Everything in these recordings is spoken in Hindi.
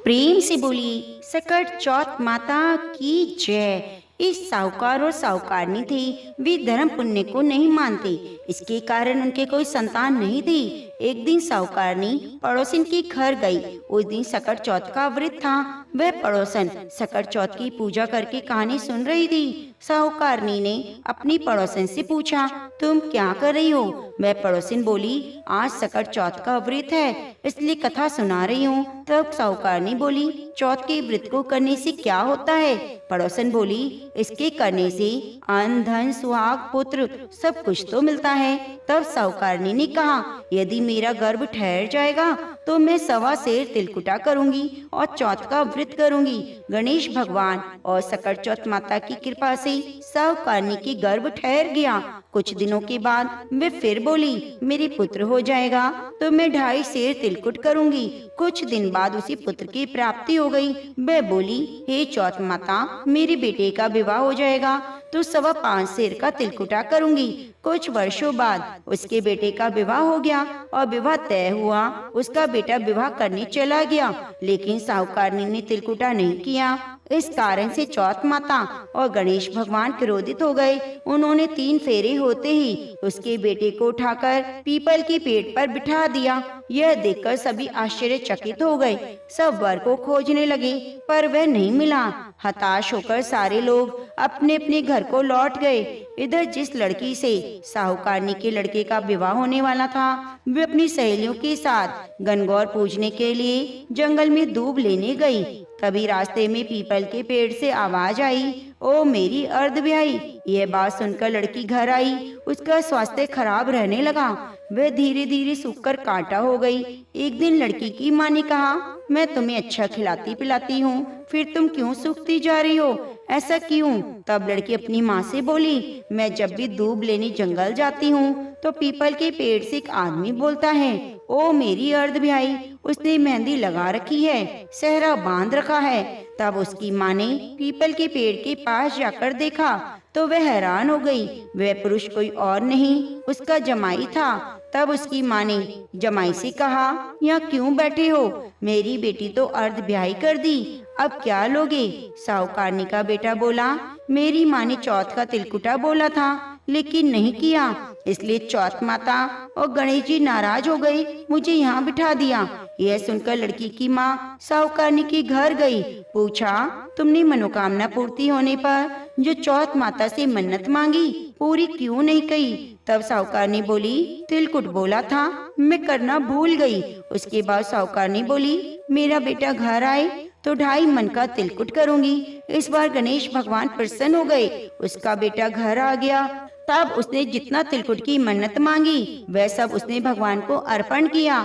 प्रेम से बोली सकट चौथ माता की जय। इस साहूकार और साहूकारनी थे, वे धर्म पुण्य को नहीं मानते, इसके कारण उनके कोई संतान नहीं थी। एक दिन साहूकारनी पड़ोसन के घर गई। उस दिन सकट चौथ का व्रत था। वह पड़ोसन सकट चौथ की पूजा करके कहानी सुन रही थी। साहूकारनी ने अपनी पड़ोसन से पूछा, तुम क्या कर रही हो? वह पड़ोसन बोली, आज सकट चौथ का व्रत है, इसलिए कथा सुना रही हूँ। तब साहूकारनी बोली, चौथ के व्रत को करने से क्या होता है? पड़ोसन बोली, इसके करने से अन्न धन सुहाग पुत्र सब कुछ तो मिलता है। तब साहूकारनी ने कहा, यदि मेरा गर्भ ठहर जाएगा तो मैं 1.25 सेर तिलकुटा करूंगी और चौथ का व्रत करूंगी। गणेश भगवान और सकट चौथ माता की कृपा से साहूकारनी की गर्भ ठहर गया। कुछ दिनों के बाद वे फिर बोली, मेरी पुत्र हो जाएगा तो मैं 2.5 सेर तिलकुट करूंगी। कुछ दिन बाद उसी पुत्र की प्राप्ति हो गई। वह बोली, हे चौथ माता, मेरे बेटे का विवाह हो जाएगा तो 5.25 सेर का तिलकुटा करूंगी। कुछ वर्षों बाद उसके बेटे का विवाह हो गया और विवाह तय हुआ। उसका बेटा विवाह करने चला गया, लेकिन साहूकारनी ने तिलकुटा नहीं किया। इस कारण से चौथ माता और गणेश भगवान क्रोधित हो गए। उन्होंने 3 फेरे होते ही उसके बेटे को उठाकर पीपल के पेड़ पर बिठा दिया। यह देखकर सभी आश्चर्यचकित हो गए। सब वर को खोजने लगे, पर वह नहीं मिला। हताश होकर सारे लोग अपने अपने घर को लौट गए। इधर जिस लड़की से साहूकारनी के लड़के का विवाह होने वाला था, वे अपनी सहेलियों के साथ गणगौर पूजने के लिए जंगल में दूब लेने गई। तभी रास्ते में पीपल के पेड़ से आवाज आई, ओ मेरी अर्धव्याही। यह बात सुनकर लड़की घर आई। उसका स्वास्थ्य खराब रहने लगा। वह धीरे धीरे सूखकर कांटा हो गई। एक दिन लड़की की माँ ने कहा, मैं तुम्हें अच्छा खिलाती पिलाती हूँ, फिर तुम क्यों सूखती जा रही हो? ऐसा क्यों? तब लड़की अपनी माँ से बोली, मैं जब भी दूब लेने जंगल जाती हूँ तो पीपल के पेड़ से एक आदमी बोलता है, ओ मेरी अर्धव्याही, उसने मेहंदी लगा रखी है, सेहरा बांध रखा है। तब उसकी माँ ने पीपल के पेड़ के पास जाकर देखा तो वह हैरान हो गई। वह पुरुष कोई और नहीं, उसका जमाई था। तब उसकी माँ ने जमाई से कहा, यहाँ क्यों बैठे हो? मेरी बेटी तो अर्धव्याही कर दी, अब क्या लोगे? साहूकारनी का बेटा बोला, मेरी माँ ने चौथ का तिलकुटा बोला था, लेकिन नहीं किया, इसलिए चौथ माता और गणेश जी नाराज हो गए, मुझे यहाँ बिठा दिया। यह सुनकर लड़की की माँ साहूकारनी के घर गई। पूछा, तुमने मनोकामना पूर्ति होने पर जो चौथ माता से मन्नत मांगी, पूरी क्यों नहीं कही? तब साहूकारनी बोली, तिलकुट बोला था, मैं करना भूल गई। उसके बाद साहूकारनी बोली, मेरा बेटा घर आए तो 2.5 मन का तिलकुट करूंगी। इस बार गणेश भगवान प्रसन्न हो गए। उसका बेटा घर आ गया। तब उसने जितना तिलकुट की मन्नत मांगी वह सब उसने भगवान को अर्पण किया।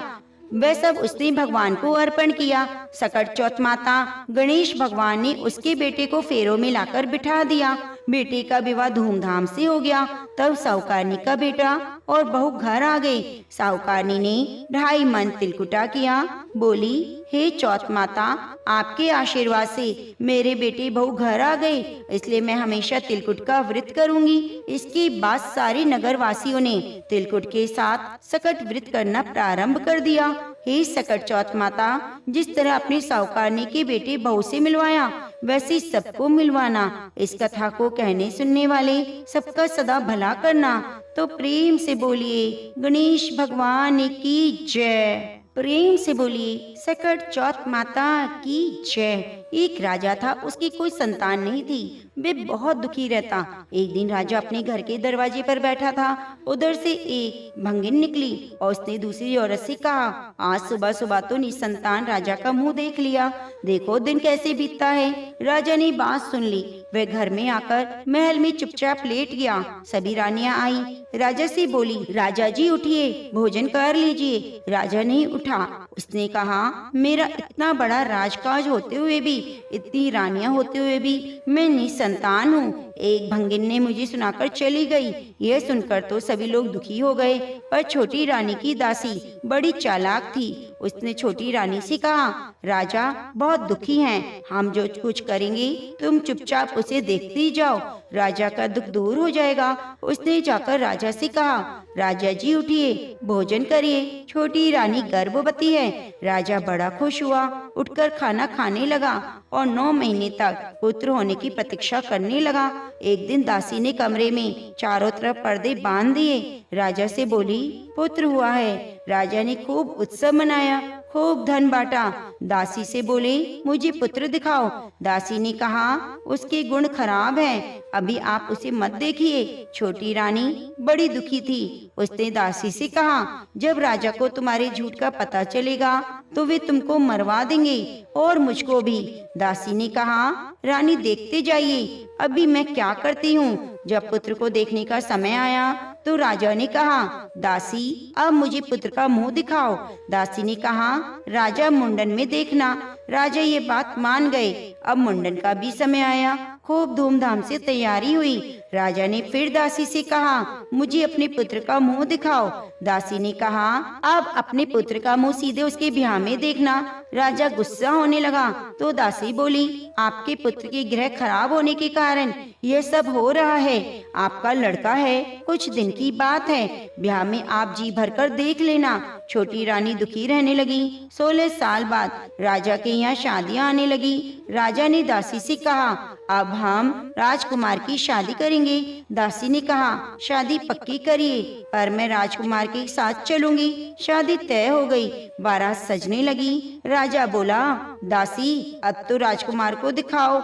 सकट चौथ माता गणेश भगवान ने उसके बेटे को फेरों में लाकर बिठा दिया। बेटे का विवाह धूमधाम से हो गया। तब साहूकारनी का बेटा और बहू घर आ गए। साहूकारनी ने 2.5 मन तिलकुटा किया। बोली, हे चौथ माता, आपके आशीर्वाद से मेरे बेटे बहू घर आ गए, इसलिए मैं हमेशा तिलकुट का व्रत करूंगी। इसके बाद सारे नगर वासियों ने तिलकुट के साथ सकट व्रत करना प्रारंभ कर दिया। हे सकट चौथ माता, जिस तरह अपनी साहूकारनी के बेटे बहू से मिलवाया, वैसे सबको मिलवाना। इस कथा को कहने सुनने वाले सबका सदा भला करना। तो प्रेम से बोलिए गणेश भगवान की जय। प्रेम से बोलिए सकट चौथ माता की जय। एक राजा था, उसकी कोई संतान नहीं थी। वे बहुत दुखी रहता। एक दिन राजा अपने घर के दरवाजे पर बैठा था। उधर से एक भंगिन निकली और उसने दूसरी औरत से कहा, आज सुबह सुबह तो निसंतान राजा का मुंह देख लिया, देखो दिन कैसे बीतता है। राजा ने बात सुन ली। वह घर में आकर महल में चुपचाप लेट गया। सभी रानियां आई। राजा से बोली, राजा जी उठिए, भोजन कर लीजिए। राजा नहीं उठा। उसने कहा, मेरा इतना बड़ा राजकाज होते हुए भी, इतनी रानियां होते हुए भी मैं निसंतान हूँ। एक भंगिन ने मुझे सुनाकर चली गई। यह सुनकर तो सभी लोग दुखी हो गए, पर छोटी रानी की दासी बड़ी चालाक थी। उसने छोटी रानी से कहा, राजा बहुत दुखी हैं, हम जो कुछ करेंगे तुम चुपचाप उसे देखती जाओ, राजा का दुख दूर हो जाएगा। उसने जाकर राजा से कहा, राजा जी उठिए, भोजन करिए, छोटी रानी गर्भवती है। राजा बड़ा खुश हुआ, उठकर खाना खाने लगा और 9 महीने तक पुत्र होने की प्रतीक्षा करने लगा। एक दिन दासी ने कमरे में चारों तरफ पर्दे बांध दिए। राजा से बोली, पुत्र हुआ है। राजा ने खूब उत्सव मनाया, खूब धन बांटा। दासी से बोले, मुझे पुत्र दिखाओ। दासी ने कहा, उसके गुण खराब हैं, अभी आप उसे मत देखिए। छोटी रानी बड़ी दुखी थी। उसने दासी से कहा, जब राजा को तुम्हारे झूठ का पता चलेगा तो वे तुमको मरवा देंगे और मुझको भी। दासी ने कहा, रानी देखते जाइए, अभी मैं क्या करती हूँ। जब पुत्र को देखने का समय आया तो राजा ने कहा, दासी अब मुझे पुत्र का मुंह दिखाओ। दासी ने कहा, राजा मुंडन में देखना। राजा ये बात मान गए। अब मुंडन का भी समय आया, खूब धूमधाम से तैयारी हुई। राजा ने फिर दासी से कहा, मुझे अपने पुत्र का मुंह दिखाओ। दासी ने कहा, अब अपने पुत्र का मुंह सीधे उसके ब्याह में देखना। राजा गुस्सा होने लगा तो दासी बोली, आपके पुत्र के ग्रह खराब होने के कारण यह सब हो रहा है। आपका लड़का है, कुछ दिन की बात है, ब्याह में आप जी भर कर देख लेना। छोटी रानी दुखी रहने लगी। 16 साल बाद राजा के यहाँ शादियाँ आने लगी। राजा ने दासी से कहा, अब हम राजकुमार की शादी करेंगे। दासी ने कहा, शादी पक्की करिए, पर मैं राजकुमार के साथ चलूंगी। शादी तय हो गई, बारात सजने लगी। राजा बोला, दासी अब तो राजकुमार को दिखाओ।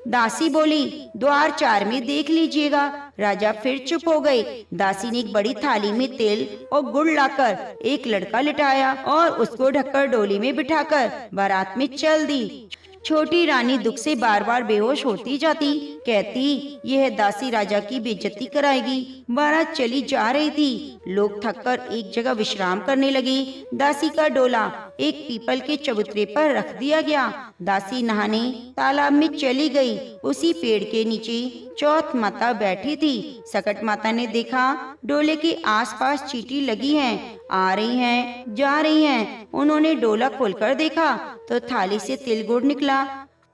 दासी बोली, द्वार 4 में देख लीजिएगा। राजा फिर चुप हो गए। दासी ने एक बड़ी थाली में तेल और गुड़ लाकर एक लड़का लिटाया और उसको ढककर डोली में बिठाकर बारात में चल दी। छोटी रानी दुख से बार बार बेहोश होती जाती। कहती, यह दासी राजा की बेइज्जती कराएगी। बारात चली जा रही थी। लोग थककर एक जगह विश्राम करने लगे। दासी का डोला एक पीपल के चबूतरे पर रख दिया गया। दासी नहाने तालाब में चली गई। उसी पेड़ के नीचे चौथ माता बैठी थी। सकट माता ने देखा, डोले के आसपास चींटी लगी हैं, आ रही हैं, जा रही हैं। उन्होंने डोला खोलकर देखा तो थाली से तिल गुड़ निकला।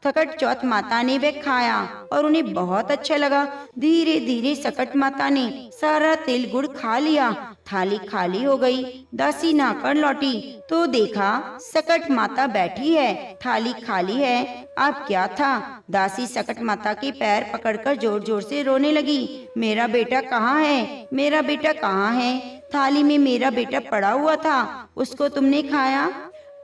सकट चौथ माता ने वह खाया और उन्हें बहुत अच्छा लगा। धीरे धीरे सकट माता ने सारा तिल गुड़ खा लिया। थाली खाली हो गई। दासी नहाकर लौटी तो देखा सकट माता बैठी है, थाली खाली है। अब क्या था? दासी सकट माता के पैर पकड़कर जोर जोर से रोने लगी। मेरा बेटा कहाँ है? मेरा बेटा कहाँ है? थाली में मेरा बेटा पड़ा हुआ था, उसको तुमने खाया।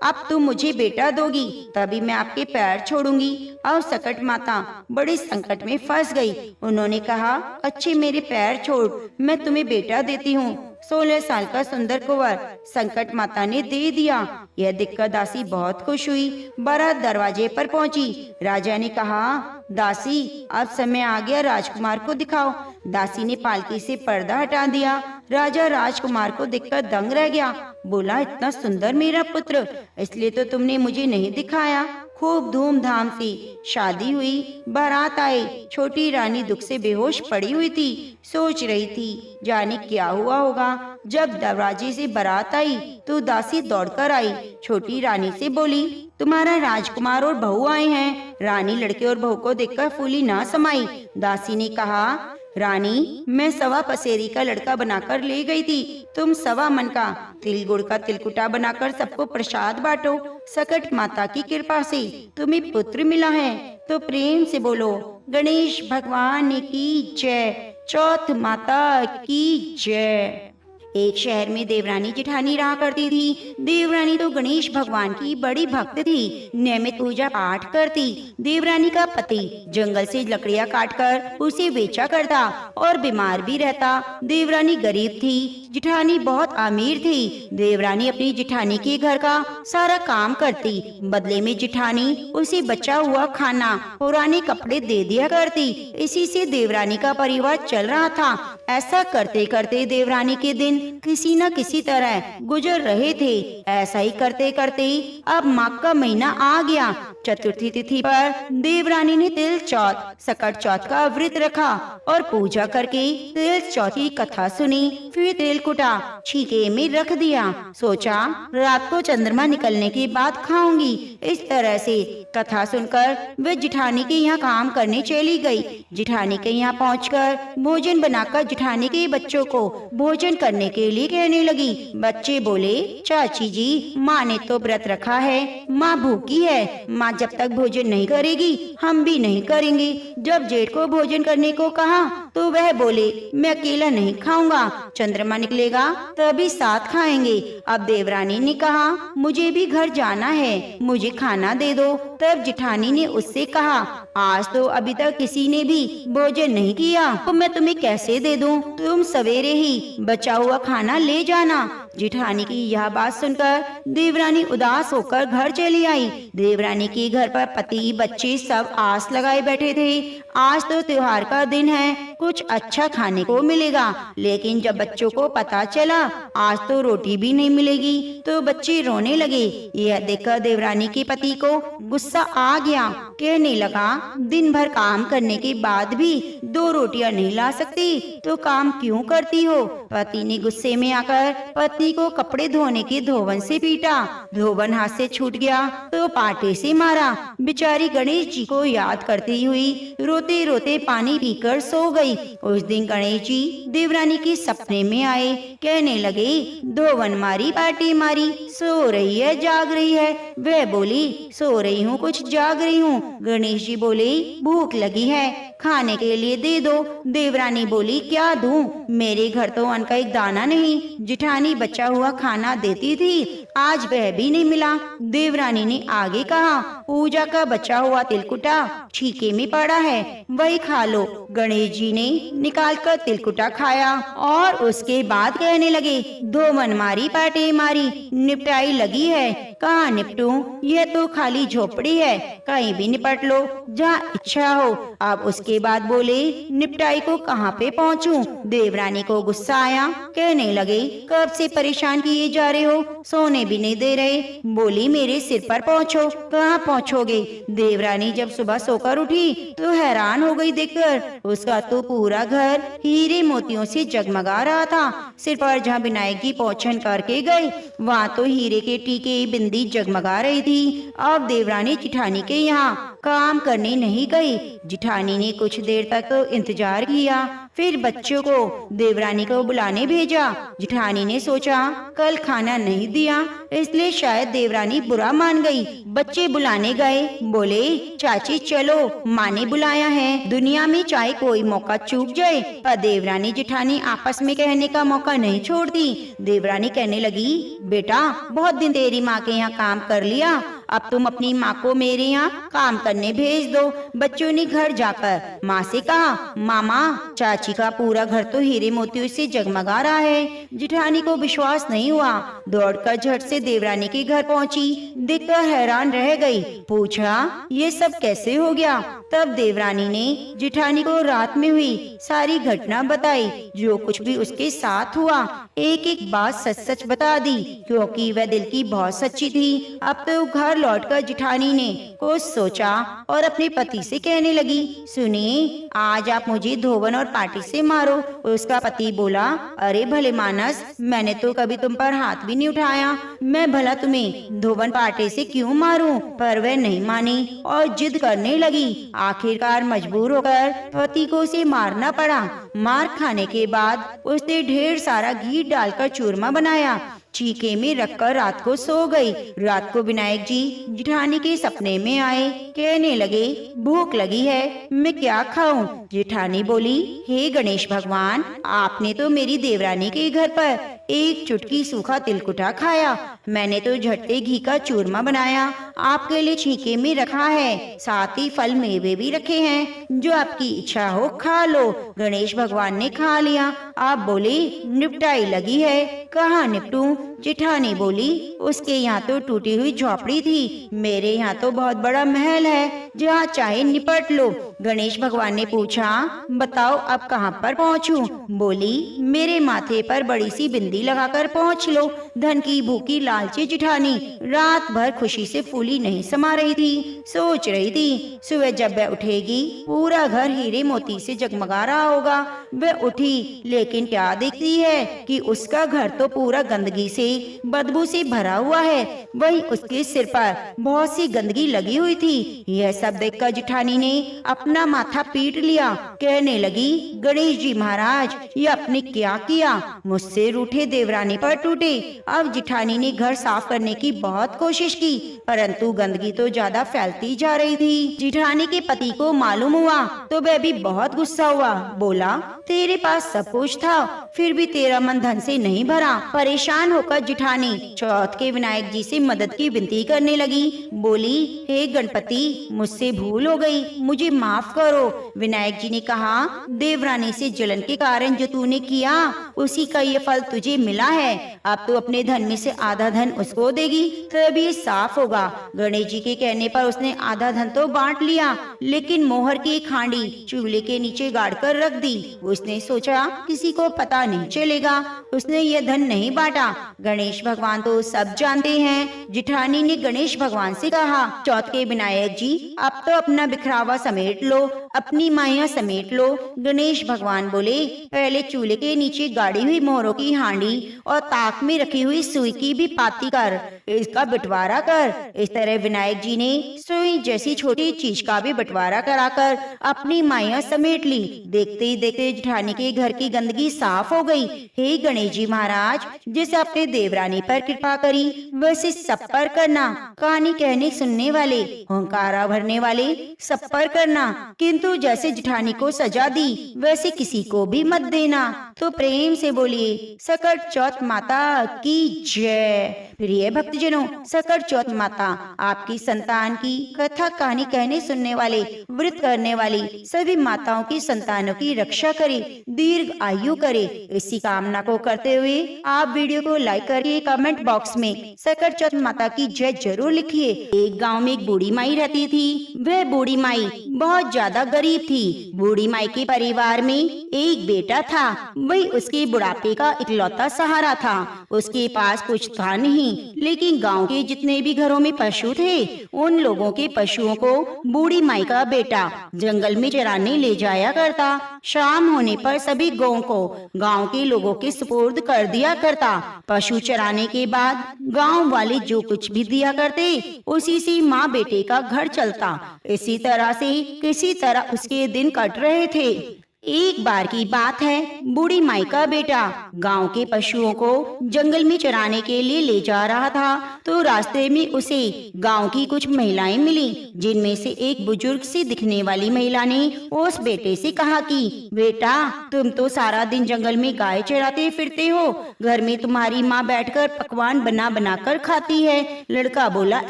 अब तुम मुझे बेटा दोगी तभी मैं आपके पैर छोड़ूंगी। और सकट माता बड़े संकट में फंस गई। उन्होंने कहा, अच्छे मेरे पैर छोड़, मैं तुम्हें बेटा देती हूँ। 16 साल का सुंदर कुंवर संकट माता ने दे दिया। यह देखकर दासी बहुत खुश हुई। बारात दरवाजे पर पहुंची। राजा ने कहा, दासी अब समय आ गया, राजकुमार को दिखाओ। दासी ने पालकी से पर्दा हटा दिया। राजा राजकुमार को देखकर दंग रह गया। बोला, इतना सुंदर मेरा पुत्र, इसलिए तो तुमने मुझे नहीं दिखाया। खूब धूमधाम से शादी हुई। बारात आई। छोटी रानी दुख से बेहोश पड़ी हुई थी। सोच रही थी जाने क्या हुआ होगा। जब दरवाजे से बारात आई तो दासी दौड़कर आई। छोटी रानी से बोली, तुम्हारा राजकुमार और बहू आए हैं। रानी लड़के और बहू को देखकर फूली ना समाई। दासी ने कहा, रानी मैं 1.25 पसेरी का लड़का बनाकर ले गई थी, तुम 1.25 मन का तिल गुड़ का तिलकुटा बनाकर सबको प्रसाद बांटो। सकट माता की कृपा से तुम्हें पुत्र मिला है तो प्रेम से बोलो, गणेश भगवान की जय, चौथ माता की जय। एक शहर में देवरानी जेठानी रहा करती थी। देवरानी तो गणेश भगवान की बड़ी भक्त थी, नियमित पूजा पाठ करती। देवरानी का पति जंगल से लकड़ियां काटकर उसे बेचा करता और बीमार भी रहता। देवरानी गरीब थी, जेठानी बहुत अमीर थी। देवरानी अपनी जेठानी के घर का सारा काम करती, बदले में जेठानी उसे बचा हुआ खाना, पुराने कपड़े दे दिया करती। इसी से देवरानी का परिवार चल रहा था। ऐसा करते करते देवरानी के दिन किसी न किसी तरह गुजर रहे थे। ऐसा ही करते करते अब माघ का महीना आ गया। चतुर्थी तिथि पर देवरानी ने तिल चौथ, सकट चौथ का व्रत रखा और पूजा करके तिल चौथ की कथा सुनी। फिर तिल कुटा छीके में रख दिया। सोचा रात को चंद्रमा निकलने के बाद खाऊंगी। इस तरह से कथा सुनकर वे जेठानी के यहाँ काम करने चली गई। जेठानी के यहाँ पहुंचकर भोजन बनाकर जेठानी के बच्चों को भोजन करने के लिए कहने लगी। बच्चे बोले, चाची जी माँ ने तो व्रत रखा है, माँ भूखी है, माँ जब तक भोजन नहीं करेगी हम भी नहीं करेंगे। जब जेठ को भोजन करने को कहा तो वह बोले, मैं अकेला नहीं खाऊंगा, चंद्रमा निकलेगा तभी साथ खाएंगे। अब देवरानी ने कहा, मुझे भी घर जाना है, मुझे खाना दे दो। तब जिठानी ने उससे कहा, आज तो अभी तक किसी ने भी भोजन नहीं किया, तो मैं तुम्हें कैसे दे दूं? तुम सवेरे ही बचा हुआ खाना ले जाना। जिठानी की यह बात सुनकर देवरानी उदास होकर घर चली आई। देवरानी के घर पर पति बच्चे सब आस लगाए बैठे थे। आज तो त्योहार का दिन है, कुछ अच्छा खाने को मिलेगा। लेकिन जब बच्चों को पता चला आज तो रोटी भी नहीं मिलेगी तो बच्चे रोने लगे। यह देखकर देवरानी के पति को गुस्सा आ गया। कहने लगा, दिन भर काम करने के बाद भी 2 रोटियां नहीं ला सकती तो काम क्यों करती हो? पति ने गुस्से में आकर पत्नी को कपड़े धोने के धोवन से पीटा। धोवन हाथ से छूट गया तो पाटे से मारा। बेचारी गणेश जी को याद करती हुई रोते रोते पानी पीकर सो गई। उस दिन गणेश जी देवरानी के सपने में आए। कहने लगे, धोवन मारी पाटे मारी, सो रही है जाग रही है? वह बोली, सो रही हूँ कुछ जाग रही हूँ। गणेश जी बोले, भूख लगी है, खाने के लिए दे दो। देवरानी बोली, क्या दूं? मेरे घर तो अन्न का एक दाना नहीं। जिठानी बचा हुआ खाना देती थी, आज वह भी नहीं मिला। देवरानी ने आगे कहा, पूजा का बचा हुआ तिलकुटा छीके में पड़ा है, वही खा लो। गणेश जी ने निकालकर तिलकुटा खाया और उसके बाद कहने लगे, धोवन मारी पाटे मारी, निपटाई लगी है, कहाँ निपटूं? यह तो खाली झोपड़ी है, कहीं भी निपट लो जहाँ इच्छा हो। अब उसके बाद बोले, निपटाई को कहाँ पे पहुँचूं? देवरानी को गुस्सा आया। कहने लगे, कब से परेशान किए जा रहे हो, सोने भी नहीं दे रहे। बोली, मेरे सिर पर पहुँचो। कहाँ पहुँचोगे? देवरानी जब सुबह सोकर उठी तो हैरान हो गई देखकर उसका तो पूरा घर हीरे मोतियों से जगमगा रहा था। सिर पर जहाँ विनायक जी पहुँचन करके गए वहाँ तो हीरे के टीके बिंदी जगमगा रही थी। अब देवरानी जिठानी के यहाँ काम करने नहीं गई। जिठानी ने कुछ देर तक तो इंतजार किया, फिर बच्चों को देवरानी को बुलाने भेजा। जिठानी ने सोचा कल खाना नहीं दिया इसलिए शायद देवरानी बुरा मान गई। बच्चे बुलाने गए, बोले, चाची चलो, माँ ने बुलाया है। दुनिया में चाहे कोई मौका चूक जाए पर देवरानी जिठानी आपस में कहने का मौका नहीं छोड़ती। देवरानी कहने लगी, बेटा बहुत दिन तेरी माँ के यहाँ काम कर लिया, अब तुम अपनी माँ को मेरे यहाँ काम करने भेज दो। बच्चों ने घर जाकर माँ से कहा, मामा चाची का पूरा घर तो हीरे मोतियों से जगमगा रहा है। जिठानी को विश्वास नहीं हुआ, दौड़कर झट से देवरानी के घर पहुँची। देखकर हैरान रह गई, पूछा ये सब कैसे हो गया? तब देवरानी ने जिठानी को रात में हुई सारी घटना बताई, जो कुछ भी उसके साथ हुआ एक एक बात सच सच बता दी, क्योंकि वह दिल की बहुत सच्ची थी। अब तो घर लौटकर जिठानी ने कुछ सोचा और अपने पति से कहने लगी, सुनिए आज आप मुझे धोवन और पाटी से मारो। उसका पति बोला, अरे भले मानस, मैंने तो कभी तुम पर हाथ भी नहीं उठाया, मैं भला तुम्हें धोवन पाटे से क्यों मारूं? पर वह नहीं मानी और जिद करने लगी। आखिरकार मजबूर होकर पति को उसे मारना पड़ा। मार खाने के बाद उसने ढेर सारा घी डालकर चूरमा बनाया, चीके में रखकर रात को सो गई। रात को विनायक जी जिठानी के सपने में आए। कहने लगे, भूख लगी है, मैं क्या खाऊं? जिठानी बोली, हे गणेश भगवान, आपने तो मेरी देवरानी के घर पर एक चुटकी सूखा तिलकुटा खाया, मैंने तो झटते घी का चूरमा बनाया, आपके लिए छीके में रखा है, साथ ही फल मेवे भी रखे हैं, जो आपकी इच्छा हो खा लो। गणेश भगवान ने खा लिया। आप बोले, निपटाई लगी है, कहाँ निपटूं? जिठानी बोली, उसके यहाँ तो टूटी हुई झोपड़ी थी, मेरे यहाँ तो बहुत बड़ा महल है, जहाँ चाहे निपट लो। गणेश भगवान ने पूछा, बताओ अब कहाँ पर पहुँचूं? बोली, मेरे माथे पर बड़ी सी बिंदी लगाकर पहुँच लो। धन की भूखी लालची जिठानी रात भर खुशी से फूली नहीं समा रही थी। सोच रही थी सुबह जब वह उठेगी पूरा घर हीरे मोती से जगमगा रहा होगा। वह उठी, लेकिन क्या देखती है कि उसका घर तो पूरा गंदगी से बदबू से भरा हुआ है, वहीं उसके सिर पर बहुत सी गंदगी लगी हुई थी। यह सब देखकर जिठानी ने अपने अपना माथा पीट लिया। कहने लगी, गणेश जी महाराज, ये आपने क्या किया? मुझसे रूठे देवरानी पर टूटे। अब जिठानी ने घर साफ करने की बहुत कोशिश की, परंतु गंदगी तो ज्यादा फैलती जा रही थी। जिठानी के पति को मालूम हुआ तो वह भी बहुत गुस्सा हुआ। बोला, तेरे पास सब कुछ था, फिर भी तेरा मन धन से नहीं भरा। परेशान होकर जिठानी चौथ के विनायक जी से मदद की विनती करने लगी। बोली, हे गणपति, मुझसे भूल हो गई, मुझे माफ करो। विनायक जी ने कहा, देवरानी से जलन के कारण जो तूने किया, उसी का ये फल तुझे मिला है। अब तू अपने धन में से आधा धन उसको देगी, तभी ये साफ होगा। गणेश जी के कहने पर उसने आधा धन तो बांट लिया, लेकिन मोहर की एक हांडी चूल्हे के नीचे गाड़ कर रख दी। उसने सोचा किसी को पता नहीं चलेगा, उसने ये धन नहीं बांटा। गणेश भगवान तो सब जानते हैं। जिठानी ने गणेश भगवान से कहा, चौथ के विनायक जी, अब तो अपना बिखरावा समेट लो, अपनी माया समेट लो। गणेश भगवान बोले, पहले चूल्हे के नीचे गाड़ी हुई मोहरों की हांडी और ताक में रखी हुई सुई की भी पाती कर, इसका बंटवारा कर। इस तरह विनायक जी ने सुई जैसी छोटी चीज का भी बंटवारा कराकर अपनी माया समेट ली। देखते ही देखते जिठानी के घर की गंदगी साफ हो गई। हे गणेश जी महाराज, जैसे अपने देवरानी पर कृपा करी, वैसे सब पर करना। कहानी कहने सुनने वाले, हुंकारा भरने वाले सब पर करना, किंतु जैसे जिठानी को सजा दी वैसे किसी को भी मत देना। तो प्रेम से बोलिए, सकट चौथ माता की जय। प्रिय भक्तजनों, सकट चौथ माता आपकी संतान की कथा कहानी कहने सुनने वाले, व्रत करने वाली सभी माताओं की संतानों की रक्षा करे, दीर्घ आयु करे। इसी कामना को करते हुए आप वीडियो को लाइक करके कमेंट बॉक्स में सकट चौथ माता की जय जरूर लिखिए। एक गांव में एक बूढ़ी माई रहती थी। वह बूढ़ी माई बहुत ज्यादा गरीब थी। बूढ़ी माई के परिवार में एक बेटा था, वही उसके बुढ़ापे का इकलौता सहारा था। उसके पास कुछ था नहीं, लेकिन गांव के जितने भी घरों में पशु थे, उन लोगों के पशुओं को बूढ़ी माई का बेटा जंगल में चराने ले जाया करता। शाम होने पर सभी गौं को गांव के लोगों के सुपुर्द कर दिया करता। पशु चराने के बाद गांव वाले जो कुछ भी दिया करते, उसी से माँ बेटे का घर चलता। इसी तरह से किसी तरह उसके दिन कट रहे थे। एक बार की बात है, बूढ़ी माई का बेटा गांव के पशुओं को जंगल में चराने के लिए ले जा रहा था, तो रास्ते में उसे गांव की कुछ महिलाएं मिली, जिनमें से एक बुजुर्ग सी दिखने वाली महिला ने उस बेटे से कहा कि बेटा, तुम तो सारा दिन जंगल में गाय चराते फिरते हो, घर में तुम्हारी माँ बैठकर पकवान बना बना कर खाती है। लड़का बोला,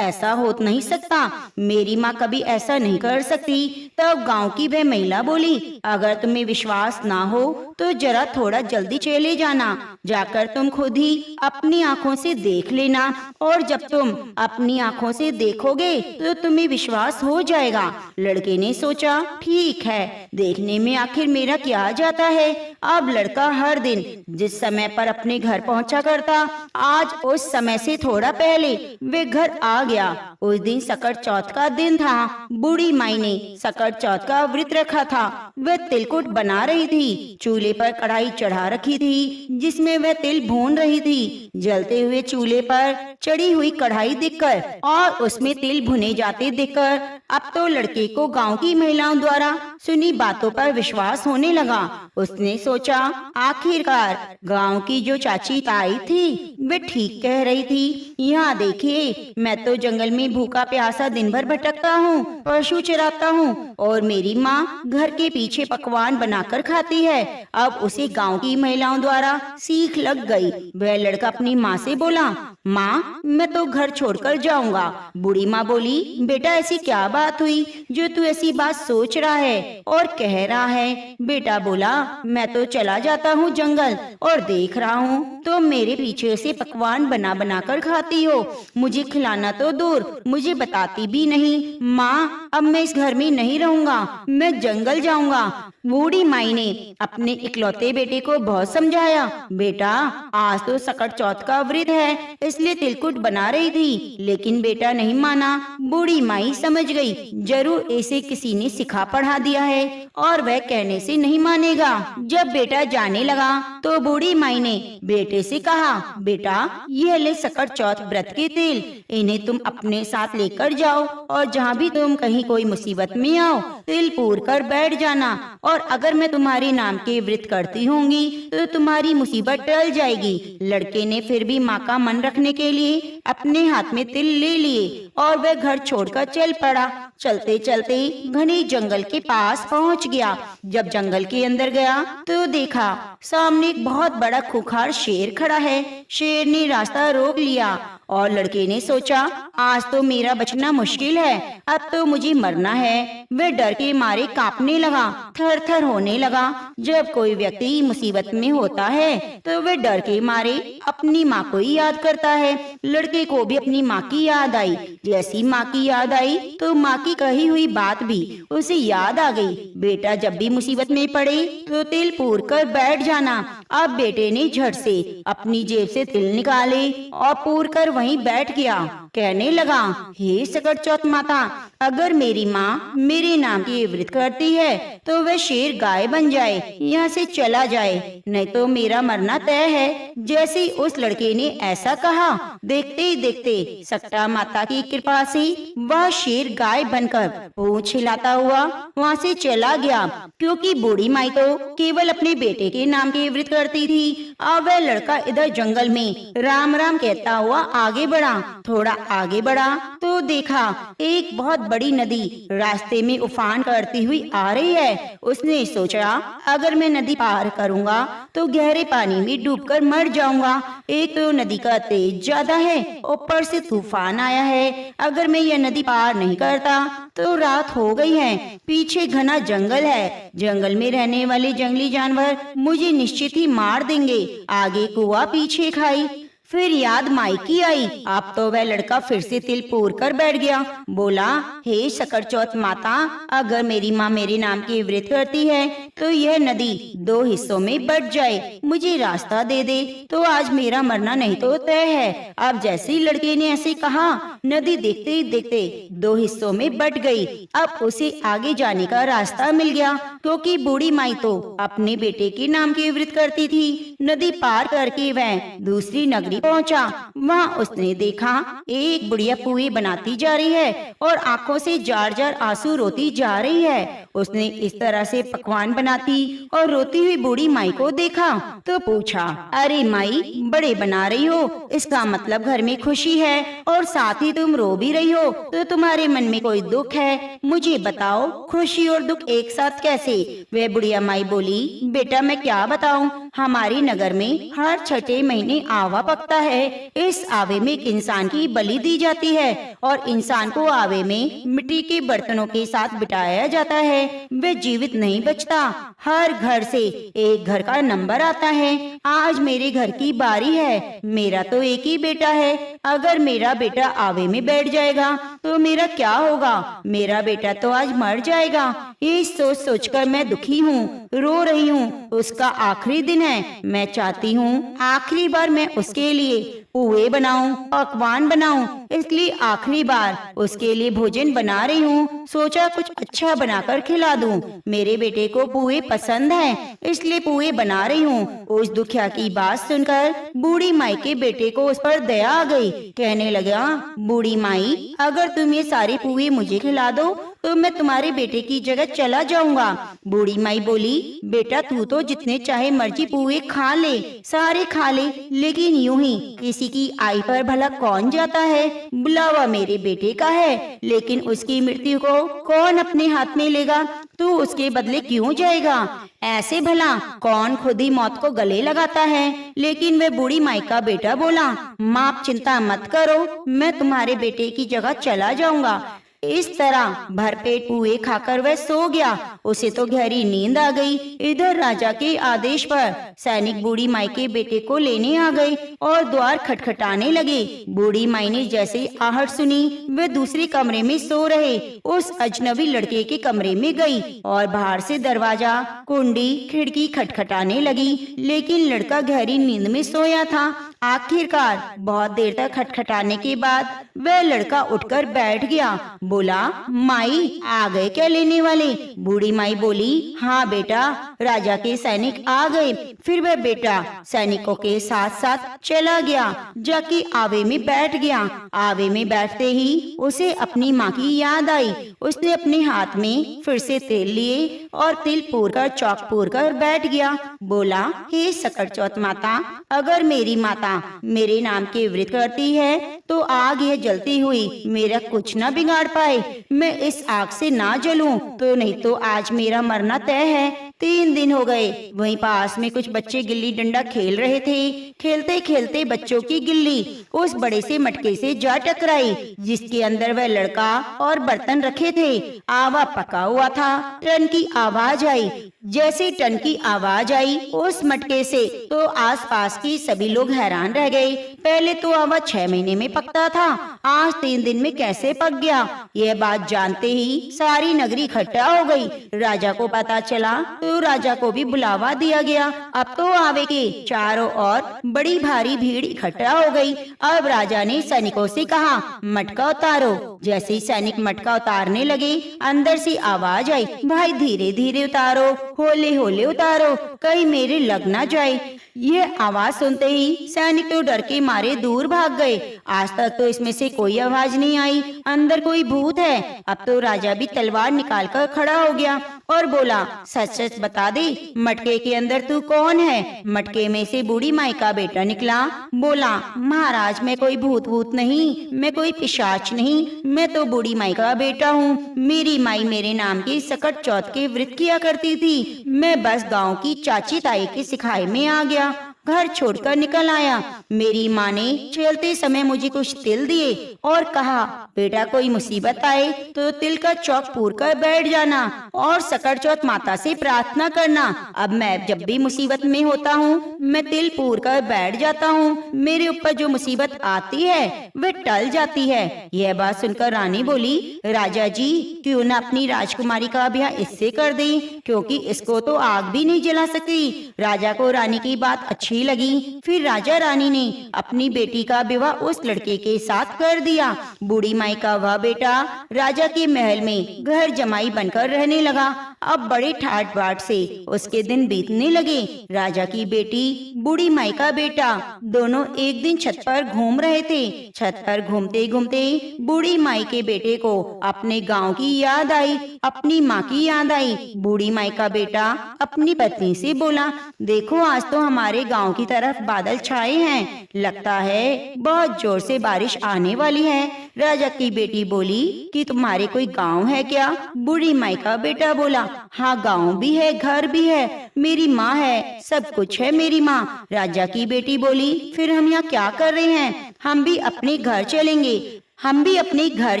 ऐसा हो नहीं सकता, मेरी माँ कभी ऐसा नहीं कर सकती। तब गाँव की वह महिला बोली, अगर तुम्हें विश्वास ना हो तो जरा थोड़ा जल्दी चले जाना, जाकर तुम खुद ही अपनी आँखों से देख लेना, और जब तुम अपनी आँखों से देखोगे तो तुम्हें विश्वास हो जाएगा। लड़के ने सोचा, ठीक है, देखने में आखिर मेरा क्या जाता है। अब लड़का हर दिन जिस समय पर अपने घर पहुंचा करता, आज उस समय से थोड़ा पहले वे घर आ गया। उस दिन सकट चौथ का दिन था। बूढ़ी माई ने सकट चौथ का व्रत रखा था। वह तिलकुट बना रही थी। चूल्हे पर कढ़ाई चढ़ा रखी थी, जिसमें वह तिल भून रही थी। जलते हुए चूल्हे पर चढ़ी हुई कढ़ाई देखकर और उसमें तिल भुने जाते देखकर अब तो लड़के को गांव की महिलाओं द्वारा सुनी बातों पर विश्वास होने लगा। उसने सोचा, आखिरकार गांव की जो चाची ताई थी वे ठीक कह रही थी। यहाँ देखिए, मैं तो जंगल में भूखा प्यासा दिन भर भटकता हूँ, पशु चराता हूँ, और मेरी माँ घर के पीछे पकवान बनाकर खाती है। अब उसे गांव की महिलाओं द्वारा सीख लग गई। वह लड़का अपनी माँ से बोला, माँ, मैं तो घर छोड़कर जाऊंगा। बूढ़ी माँ बोली, बेटा, ऐसी क्या बात हुई जो तू ऐसी बात सोच रहा है और कह रहा है? बेटा बोला, मैं तो चला जाता हूँ जंगल और देख रहा हूँ तो मेरे पीछे से पकवान बना बना कर खाती हो। मुझे खिलाना तो दूर, मुझे बताती भी नहीं। माँ, अब मैं इस घर में नहीं रहूंगा, मैं जंगल जाऊंगा। बूढ़ी माई ने अपने इकलौते बेटे को बहुत समझाया। बेटा, आज तो सकट चौथ का व्रत है, इसलिए तिलकुट बना रही थी, लेकिन बेटा नहीं माना। बूढ़ी माई समझ गई, जरूर इसे किसी ने सिखा पढ़ा दिया है और वह कहने से नहीं मानेगा। जब बेटा जाने लगा तो बूढ़ी माई ने बेटे से कहा, बेटा, ये ले सकट चौथ व्रत के तिल, इन्हें तुम अपने साथ लेकर जाओ और जहाँ भी तुम कहीं कोई मुसीबत में आओ तिल पूर कर बैठ जाना, और अगर मैं तुम्हारे नाम के व्रत करती होंगी तो तुम्हारी मुसीबत टल जाएगी। लड़के ने फिर भी माँ का मन रखने के लिए अपने हाथ में तिल ले लिए और वह घर छोड़कर चल पड़ा। चलते चलते घने जंगल के पास पहुंच गया। जब जंगल के अंदर गया तो देखा सामने एक बहुत बड़ा खूंखार शेर खड़ा है। शेर ने रास्ता रोक लिया और लड़के ने सोचा आज तो मेरा बचना मुश्किल है, अब तो मुझे मरना है। वह डर के मारे कांपने लगा, थर थर होने लगा। जब कोई व्यक्ति मुसीबत में होता है तो वह डर के मारे अपनी माँ को ही याद करता है। लड़के को भी अपनी माँ की याद आई। जैसी माँ की याद आई तो माँ की कही हुई बात भी उसे याद आ गई। बेटा जब भी मुसीबत में पड़े तो तिल पूर कर बैठ जाना। अब बेटे ने झट से अपनी जेब से तिल निकाले और पूर कर वहीं बैठ गया। कहने लगा, हे सकट चौथ माता, अगर मेरी माँ मेरे नाम की व्रत करती है तो वह शेर गाय बन जाए, यहाँ से चला जाए, नहीं तो मेरा मरना तय है। जैसे उस लड़के ने ऐसा कहा, देखते ही देखते सकटा माता की कृपा से वह शेर गाय बनकर पूंछ हिलाता हुआ वहाँ से चला गया। क्योंकि बूढ़ी माई तो केवल अपने बेटे के नाम की व्रत करती थी। अब वह लड़का इधर जंगल में राम राम कहता हुआ आगे बढ़ा। थोड़ा आगे बढ़ा तो देखा एक बहुत बड़ी नदी रास्ते में उफान करती हुई आ रही है। उसने सोचा अगर मैं नदी पार करूंगा तो गहरे पानी में डूबकर मर जाऊंगा। एक तो नदी का तेज ज्यादा है, ऊपर से तूफान आया है। अगर मैं यह नदी पार नहीं करता तो रात हो गई है। पीछे घना जंगल है, जंगल में रहने वाले जंगली जानवर मुझे निश्चित ही मार देंगे। आगे कुआ पीछे खाई। फिर याद माई की आई। अब तो वह लड़का फिर से तिल पूर कर बैठ गया। बोला, हे सकट चौथ माता, अगर मेरी माँ मेरे नाम की व्रत करती है तो यह नदी 2 हिस्सों में बट जाए, मुझे रास्ता दे दे तो आज मेरा मरना नहीं तो तय है। अब जैसे ही लड़के ने ऐसे कहा, नदी देखते ही देखते 2 हिस्सों में बट गई। अब उसे आगे जाने का रास्ता मिल गया, क्योंकि बूढ़ी माई तो अपने बेटे के नाम की व्रत करती थी। नदी पार करके वह दूसरी नगरी पहुंचा। वहाँ उसने देखा एक बुढ़िया पुए बनाती जा रही है और आंखों से जार जार आंसू रोती जा रही है। उसने इस तरह से पकवान बनाती और रोती हुई बूढ़ी माई को देखा तो पूछा, अरे माई, बड़े बना रही हो, इसका मतलब घर में खुशी है और साथ ही तुम रो भी रही हो, तो तुम्हारे मन में कोई दुख है? मुझे बताओ, खुशी और दुख एक साथ कैसे? वह बुढ़िया माई बोली, बेटा मैं क्या बताऊं, हमारे नगर में हर छठे महीने आवा पकता है। इस आवे में एक इंसान की बलि दी जाती है और इंसान को आवे में मिट्टी के बर्तनों के साथ बिठाया जाता है। वह जीवित नहीं बचता। हर घर से एक घर का नंबर आता है। आज मेरे घर की बारी है। मेरा तो एक ही बेटा है। अगर मेरा बेटा आवे में बैठ जाएगा तो मेरा क्या होगा? मेरा बेटा तो आज मर जाएगा। ये सोच सोचकर मैं दुखी हूँ, रो रही हूँ। उसका आखिरी दिन है। मैं चाहती हूँ आखिरी बार मैं उसके लिए पुए बनाऊं, पकवान बनाऊं, इसलिए आखिरी बार उसके लिए भोजन बना रही हूँ। सोचा कुछ अच्छा बनाकर खिला दूं। मेरे बेटे को पुए पसंद है, इसलिए पुए बना रही हूँ। उस दुखिया की बात सुनकर बूढ़ी माई के बेटे को उस पर दया आ गई। कहने लगा, बूढ़ी माई, अगर तुम ये सारे पुए मुझे खिला दो तो मैं तुम्हारे बेटे की जगह चला जाऊंगा। बूढ़ी माई बोली, बेटा तू तो जितने चाहे मर्जी पुए खा ले, सारे खा ले, लेकिन यूं ही किसी की आई पर भला कौन जाता है? बुलावा मेरे बेटे का है, लेकिन उसकी मृत्यु को कौन अपने हाथ में लेगा? तू उसके बदले क्यों जाएगा? ऐसे भला कौन खुद ही मौत को गले लगाता है? लेकिन वह बूढ़ी माई का बेटा बोला, माँ आप चिंता मत करो, मैं तुम्हारे बेटे की जगह चला जाऊंगा। इस तरह भरपेट पुए खाकर वह सो गया। उसे तो गहरी नींद आ गई। इधर राजा के आदेश पर सैनिक बूढ़ी माई के बेटे को लेने आ गए और द्वार खटखटाने लगे। बूढ़ी माई ने जैसे आहट सुनी, वह दूसरे कमरे में सो रहे उस अजनबी लड़के के कमरे में गई और बाहर से दरवाजा, कुंडी, खिड़की खटखटाने लगी, लेकिन लड़का गहरी नींद में सोया था। आखिरकार बहुत देर तक खटखटाने के बाद वह लड़का उठकर बैठ गया। बोला, माई आ गए क्या लेने वाले? बूढ़ी माई बोली, हाँ बेटा, राजा के सैनिक आ गए। फिर वह बेटा सैनिकों के साथ साथ चला गया, जाके आवे में बैठ गया। आवे में बैठते ही उसे अपनी माँ की याद आई। उसने अपने हाथ में फिर से तेल लिए और तिल पूर कर चौक पूर कर बैठ गया। बोला, हे सकट चौथ माता, अगर मेरी माता मेरे नाम के व्रत करती है तो आग यह जलती हुई मेरा कुछ न बिगाड़ पाए। मैं इस आग से ना जलूं तो नहीं तो आज मेरा मरना तय है। 3 दिन हो गए। वहीं पास में कुछ बच्चे गिल्ली डंडा खेल रहे थे। खेलते खेलते बच्चों की गिल्ली उस बड़े से मटके से जा टकराई, जिसके अंदर वह लड़का और बर्तन रखे थे। आवा पका हुआ था। टन की आवाज आई। जैसे टन की आवाज आई उस मटके से तो आसपास की सभी लोग हैरान रह गए। पहले तो आवा 6 महीने में पकता था, आज 3 दिन में कैसे पक गया? यह बात जानते ही सारी नगरी इकट्ठा हो गई। राजा को पता चला तो राजा को भी बुलावा दिया गया। अब तो आवे के चारों ओर बड़ी भारी भीड़ इकट्ठा हो गई। अब राजा ने सैनिकों से कहा, मटका उतारो। जैसे ही सैनिक मटका उतारने लगे, अंदर से आवाज आई, भाई धीरे धीरे उतारो, होले होले उतारो, कहीं मेरे लग ना जाए। ये आवाज सुनते ही सैनिक तो डर के मारे दूर भाग गए। आज तक तो इसमें से कोई आवाज नहीं आई, अंदर कोई भूत है। अब तो राजा भी तलवार निकाल कर खड़ा हो गया और बोला, सच सच बता दे, मटके के अंदर तू कौन है? मटके में से बूढ़ी माई का बेटा निकला। बोला, महाराज मैं कोई भूत भूत नहीं, मैं कोई पिशाच नहीं, मैं तो बूढ़ी माई का बेटा हूँ। मेरी माई मेरे नाम के सकट चौथ के व्रत किया करती थी। मैं बस गाँव की चाची ताई के सिखाए में आ गया, घर छोड़कर निकल आया। मेरी माँ ने चलते समय मुझे कुछ तिल दिए और कहा, बेटा कोई मुसीबत आए तो तिल का चौक पूर कर बैठ जाना और सकट चौथ माता से प्रार्थना करना। अब मैं जब भी मुसीबत में होता हूँ मैं तिल पूर कर बैठ जाता हूँ। मेरे ऊपर जो मुसीबत आती है वह टल जाती है। यह बात सुनकर रानी बोली, राजा जी क्यों न अपनी राजकुमारी का ब्याह इससे कर दें, क्योंकि इसको तो आग भी नहीं जला सकती। राजा को रानी की बात अच्छी लगी। फिर राजा रानी ने अपनी बेटी का विवाह उस लड़के के साथ कर दिया। बूढ़ी माई का वह बेटा राजा के महल में घर जमाई बनकर रहने लगा। अब बड़े ठाट बाट से उसके दिन बीतने लगे। राजा की बेटी बूढ़ी माई का बेटा दोनों एक दिन छत पर घूम रहे थे। छत पर घूमते घूमते बूढ़ी माई के बेटे को अपने गांव की याद आई, अपनी माँ की याद आई। बूढ़ी माई का बेटा अपनी पत्नी से बोला, देखो आज तो हमारे गांव की तरफ बादल छाए हैं, लगता है बहुत जोर से बारिश आने वाली है। राजा की बेटी बोली कि तुम्हारे कोई गांव है क्या? बूढ़ी माई का बेटा बोला, हाँ गांव भी है, घर भी है, मेरी माँ है, सब कुछ है मेरी माँ। राजा की बेटी बोली, फिर हम यहाँ क्या कर रहे हैं? हम भी अपने घर चलेंगे, हम भी अपने घर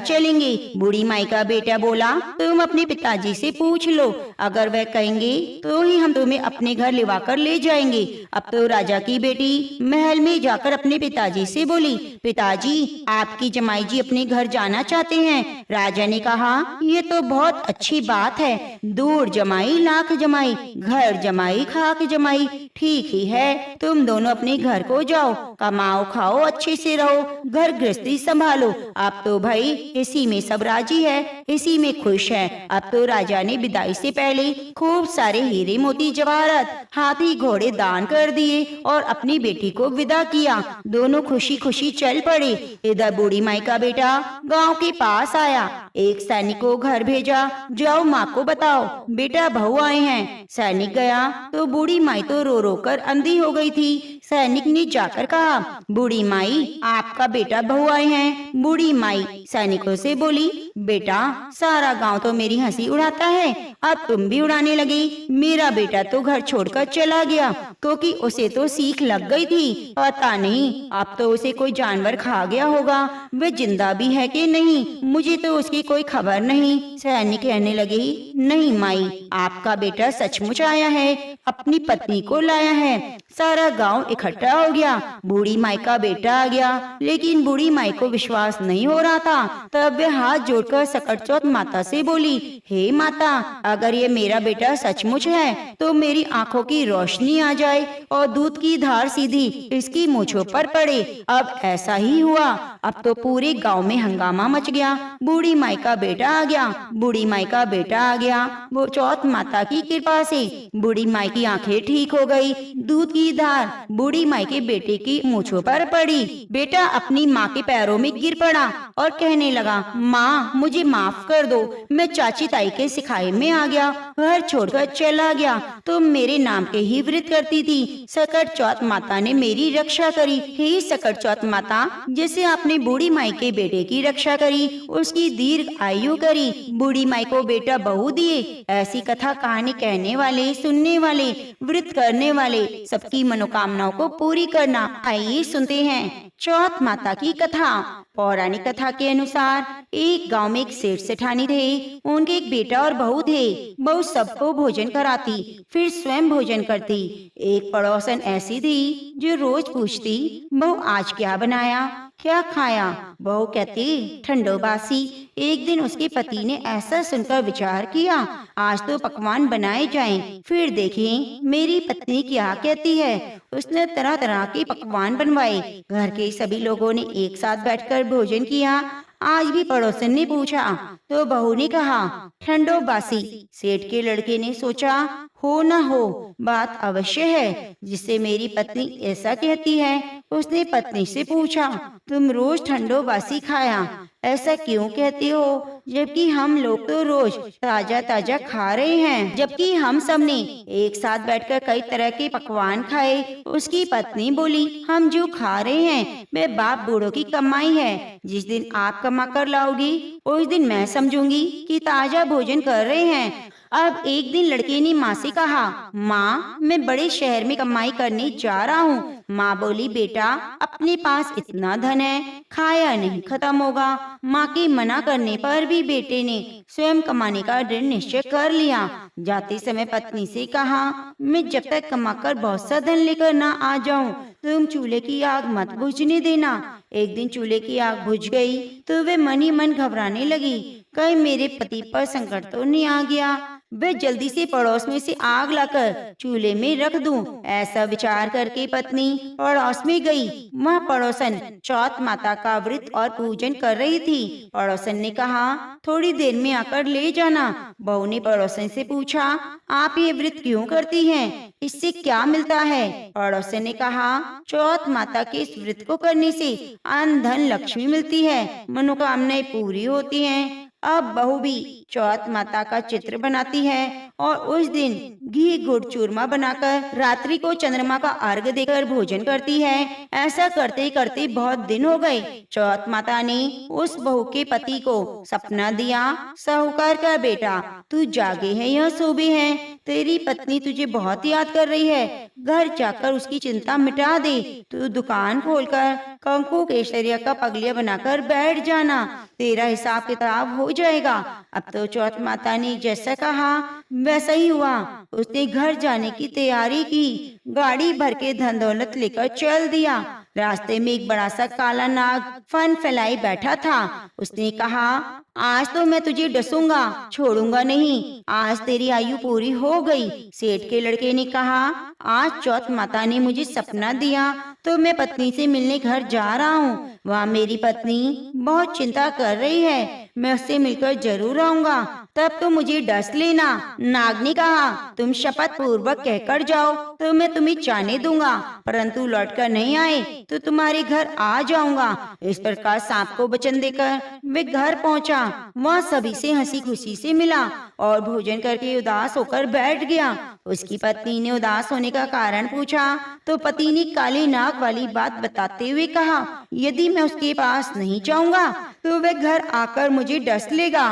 चलेंगे। बूढ़ी माई का बेटा बोला, तुम अपने पिताजी से पूछ लो, अगर वह कहेंगे तो ही हम तुम्हें अपने घर लिवा कर ले जाएंगे। अब तो राजा की बेटी महल में जाकर अपने पिताजी से बोली, पिताजी आपकी जमाई जी अपने घर जाना चाहते हैं। राजा ने कहा, ये तो बहुत अच्छी बात है, दूर जमाई लाख जमाई, घर जमाई खाक जमाई, ठीक ही है, तुम दोनों अपने घर को जाओ, कमाओ खाओ अच्छे से रहो, घर गृहस्थी संभालो। अब तो भाई इसी में सब राजी है, इसी में खुश है। अब तो राजा ने विदाई से पहले खूब सारे हीरे मोती जवाहरात हाथी घोड़े दान कर दिए और अपनी बेटी को विदा किया। दोनों खुशी खुशी चल पड़े। इधर बूढ़ी माई का बेटा गांव के पास आया, एक सैनिक को घर भेजा, जाओ माँ को बताओ बेटा बहू आए हैं। सैनिक गया तो बूढ़ी माई तो रो रो कर अंधी हो गई थी। सैनिक ने जाकर कहा, बूढ़ी माई आपका बेटा बहू आए हैं। बूढ़ी माई सैनिकों से बोली, बेटा सारा गांव तो मेरी हंसी उड़ाता है, अब तुम भी उड़ाने लगी। मेरा बेटा तो घर छोड़कर चला गया क्योंकि उसे तो सीख लग गई थी, पता नहीं अब तो उसे कोई जानवर खा गया होगा, वह जिंदा भी है कि नहीं, मुझे तो उसकी कोई खबर नहीं। सैनिक कहने लगे, नहीं माई आपका बेटा सचमुच आया है, अपनी पत्नी को लाया है। सारा गांव इकट्ठा हो गया। बूढ़ी माई का बेटा आ गया, लेकिन बूढ़ी माई को विश्वास नहीं हो रहा था। तब वह हाथ जोड़ छोड़कर सकट-चौथ माता से बोली, हे माता, अगर ये मेरा बेटा सचमुच है तो मेरी आंखों की रोशनी आ जाए और दूध की धार सीधी इसकी मूंछों पर पड़े। अब ऐसा ही हुआ। अब तो पूरे गांव में हंगामा मच गया। बूढ़ी माई का बेटा आ गया, बूढ़ी माई का बेटा आ गया। वो चौथ माता की कृपा से बूढ़ी माई की आंखें ठीक हो गई। दूध की धार बूढ़ी माई के बेटे की मूंछों पर पड़ी। बेटा अपनी माँ के पैरों में गिर पड़ा और कहने लगा, माँ मुझे माफ कर दो, मैं चाची ताई के सिखाए में आ गया, घर छोड़कर चला गया। तुम मेरे नाम के ही व्रत करती थी। सकट चौथ माता ने मेरी रक्षा करी। हे सकट चौथ माता, जैसे आपने बूढ़ी माई के बेटे की रक्षा करी, उसकी दीर्घ आयु करी, बूढ़ी माई को बेटा बहू दिए। ऐसी कथा कहानी कहने वाले, सुनने वाले, व्रत करने वाले सबकी मनोकामनाओं को पूरी करना। आइए सुनते हैं चौथ माता की कथा। पौराणिक कथा के अनुसार एक गांव में एक सेठ सेठानी थे। उनके एक बेटा और बहू थे। बहू सबको भोजन कराती, फिर स्वयं भोजन करती। एक पड़ोसन ऐसी थी जो रोज पूछती, बहू आज क्या बनाया, क्या खाया। बहू कहती, ठंडो बासी। एक दिन उसके पति ने ऐसा सुनकर विचार किया, आज तो पकवान बनाए जाएं, फिर देखें मेरी पत्नी क्या कहती है। उसने तरह तरह के पकवान बनवाए। घर के सभी लोगों ने एक साथ बैठकर भोजन किया। आज भी पड़ोसन ने पूछा तो बहू ने कहा, ठंडो बासी। सेठ के लड़के ने सोचा, हो न हो, बात अवश्य है जिससे मेरी पत्नी ऐसा कहती है। उसने पत्नी से पूछा, तुम रोज ठंडो बासी खाया, ऐसा क्यों कहती हो, जबकि हम लोग तो रोज ताजा ताजा खा रहे हैं। जबकि हम सब ने एक साथ बैठकर कई तरह के पकवान खाए। उसकी पत्नी बोली, हम जो खा रहे हैं वह बाप बूढ़ों की कमाई है। जिस दिन आप कमा कर लाओगी उस दिन मैं समझूंगी कि ताजा भोजन कर रहे हैं। अब एक दिन लड़के ने माँ से कहा, माँ मैं बड़े शहर में कमाई करने जा रहा हूँ। माँ बोली, बेटा अपने पास इतना धन है, खाया नहीं खत्म होगा। माँ के मना करने पर भी बेटे ने स्वयं कमाने का दृढ़ निश्चय कर लिया। जाते समय पत्नी से कहा, मैं जब तक कमाकर बहुत सा धन लेकर ना आ जाऊँ तुम चूल्हे की आग मत बुझने देना। एक दिन चूल्हे की आग बुझ गई तो वे मन ही मन घबराने लगी, कहीं मेरे पति पर संकट तो नहीं आ गया। वे जल्दी से पड़ोस में से आग लाकर चूल्हे में रख दूं। ऐसा विचार करके पत्नी पड़ोस में गई। वह पड़ोसन चौथ माता का व्रत और पूजन कर रही थी। पड़ोसन ने कहा, थोड़ी देर में आकर ले जाना। बहू ने पड़ोसन से पूछा, आप ये व्रत क्यों करती हैं? इससे क्या मिलता है? पड़ोसन ने कहा, चौथ माता के इस व्रत को करने से अन्न धन लक्ष्मी मिलती है, मनोकामनाएं पूरी होती हैं। अब बहू भी चौथ माता का चित्र बनाती है और उस दिन घी गुड़ चूरमा बनाकर रात्रि को चंद्रमा का अर्घ देकर भोजन करती है। ऐसा करते करते बहुत दिन हो गए। चौथ माता ने उस बहू के पति को सपना दिया, साहूकार का बेटा तू जागे है या सोबे है, तेरी पत्नी तुझे बहुत याद कर रही है, घर जाकर उसकी चिंता मिटा दे। तू दुकान खोलकर कंकु केसरिया का पगलिया बनाकर बैठ जाना, तेरा हिसाब किताब हो जाएगा। अब तो चौथ माता ने जैसा कहा वैसा ही हुआ। उसने घर जाने की तैयारी की, गाड़ी भर के धन दौलत लेकर चल दिया। रास्ते में एक बड़ा सा काला नाग फन फैलाई बैठा था। उसने कहा, आज तो मैं तुझे डसूंगा, छोड़ूंगा नहीं, आज तेरी आयु पूरी हो गई। सेठ के लड़के ने कहा, आज चौथ माता ने मुझे सपना दिया तो मैं पत्नी से मिलने घर जा रहा हूँ। वहाँ मेरी पत्नी बहुत चिंता कर रही है, मैं उससे मिलकर जरूर आऊंगा, तब तो मुझे डस लेना। नाग ने कहा, तुम शपथ पूर्वक कहकर जाओ तो मैं तुम्हें जाने दूंगा, परंतु लौटकर नहीं आए तो तुम्हारे घर आ जाऊंगा। इस प्रकार सांप को वचन देकर वे घर पहुंचा। वह सभी से हंसी खुशी से मिला और भोजन करके उदास होकर बैठ गया। उसकी पत्नी ने उदास होने का कारण पूछा तो पति ने काले नाग वाली बात बताते हुए कहा, यदि मैं उसके पास नहीं जाऊंगा तो वह घर आकर मुझे डस लेगा।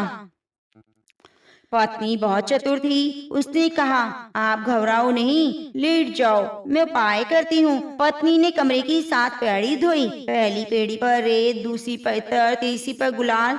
पत्नी बहुत चतुर थी। उसने कहा, आप घबराओ नहीं, लेट जाओ, मैं उपाय करती हूँ। पत्नी ने कमरे की 7 पैड़ी धोई। पहली पेड़ी पर रेत, दूसरी पर इत्र, तीसरी पर गुलाल,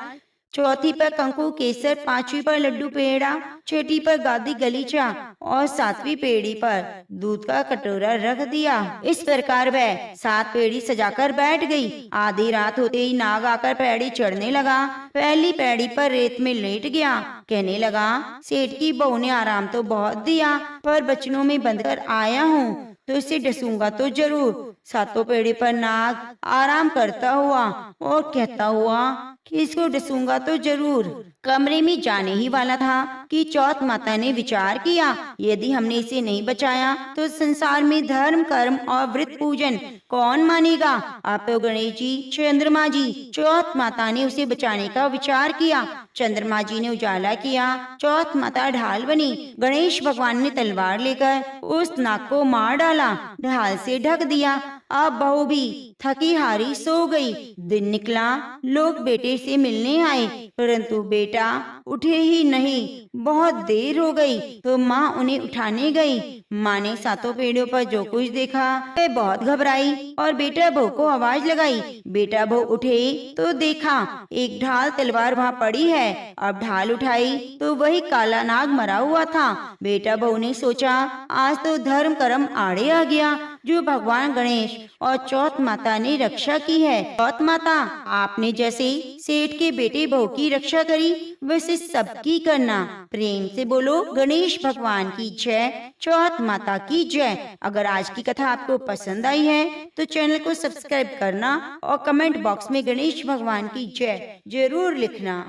चौथी पर कंकु केसर, पांचवी पर लड्डू पेड़ा, छठी पर गादी गलीचा और सातवीं पेड़ी पर दूध का कटोरा रख दिया। इस प्रकार वह 7 पेड़ी सजाकर बैठ गई। आधी रात होते ही नाग आकर पैड़ी चढ़ने लगा। पहली पैड़ी पर रेत में लेट गया। कहने लगा, सेठ की बहू ने आराम तो बहुत दिया, पर बचनों में बंद कर आया हूँ तो इसे डसूंगा तो जरूर। सातों पेड़ी पर नाग आराम करता हुआ और कहता हुआ कि इसको डसूंगा तो जरूर। कमरे में जाने ही वाला था कि चौथ माता ने विचार किया, यदि हमने इसे नहीं बचाया तो संसार में धर्म, कर्म और व्रत पूजन कौन मानेगा। अब तो गणेश जी, चंद्रमा जी, चौथ माता ने उसे बचाने का विचार किया। चंद्रमा जी ने उजाला किया, चौथ माता ढाल बनी। गणेश भगवान ने तलवार लेकर उस नाग को मार डाला, ढाल से ढक दिया। अब बहू भी थकी हारी सो गई। दिन निकला, लोग बेटे से मिलने आए, परंतु बेटा उठे ही नहीं। बहुत देर हो गई तो माँ उन्हें उठाने गई। माँ ने सातों पेड़ों पर जो कुछ देखा वह बहुत घबराई और बेटा बहू को आवाज लगाई। बेटा बहू उठे तो देखा एक ढाल तलवार वहाँ पड़ी है। अब ढाल उठाई तो वही काला नाग मरा हुआ था। बेटा बहू ने सोचा, आज तो धर्म कर्म आड़े आ गया, जो भगवान गणेश और चौथ माता ने रक्षा की है। चौथ माता, आपने जैसे सेठ के बेटे बहू की रक्षा करी, वैसे सबकी करना। प्रेम से बोलो गणेश भगवान की जय, चौथ माता की जय। अगर आज की कथा आपको पसंद आई है तो चैनल को सब्सक्राइब करना और कमेंट बॉक्स में गणेश भगवान की जय जरूर लिखना।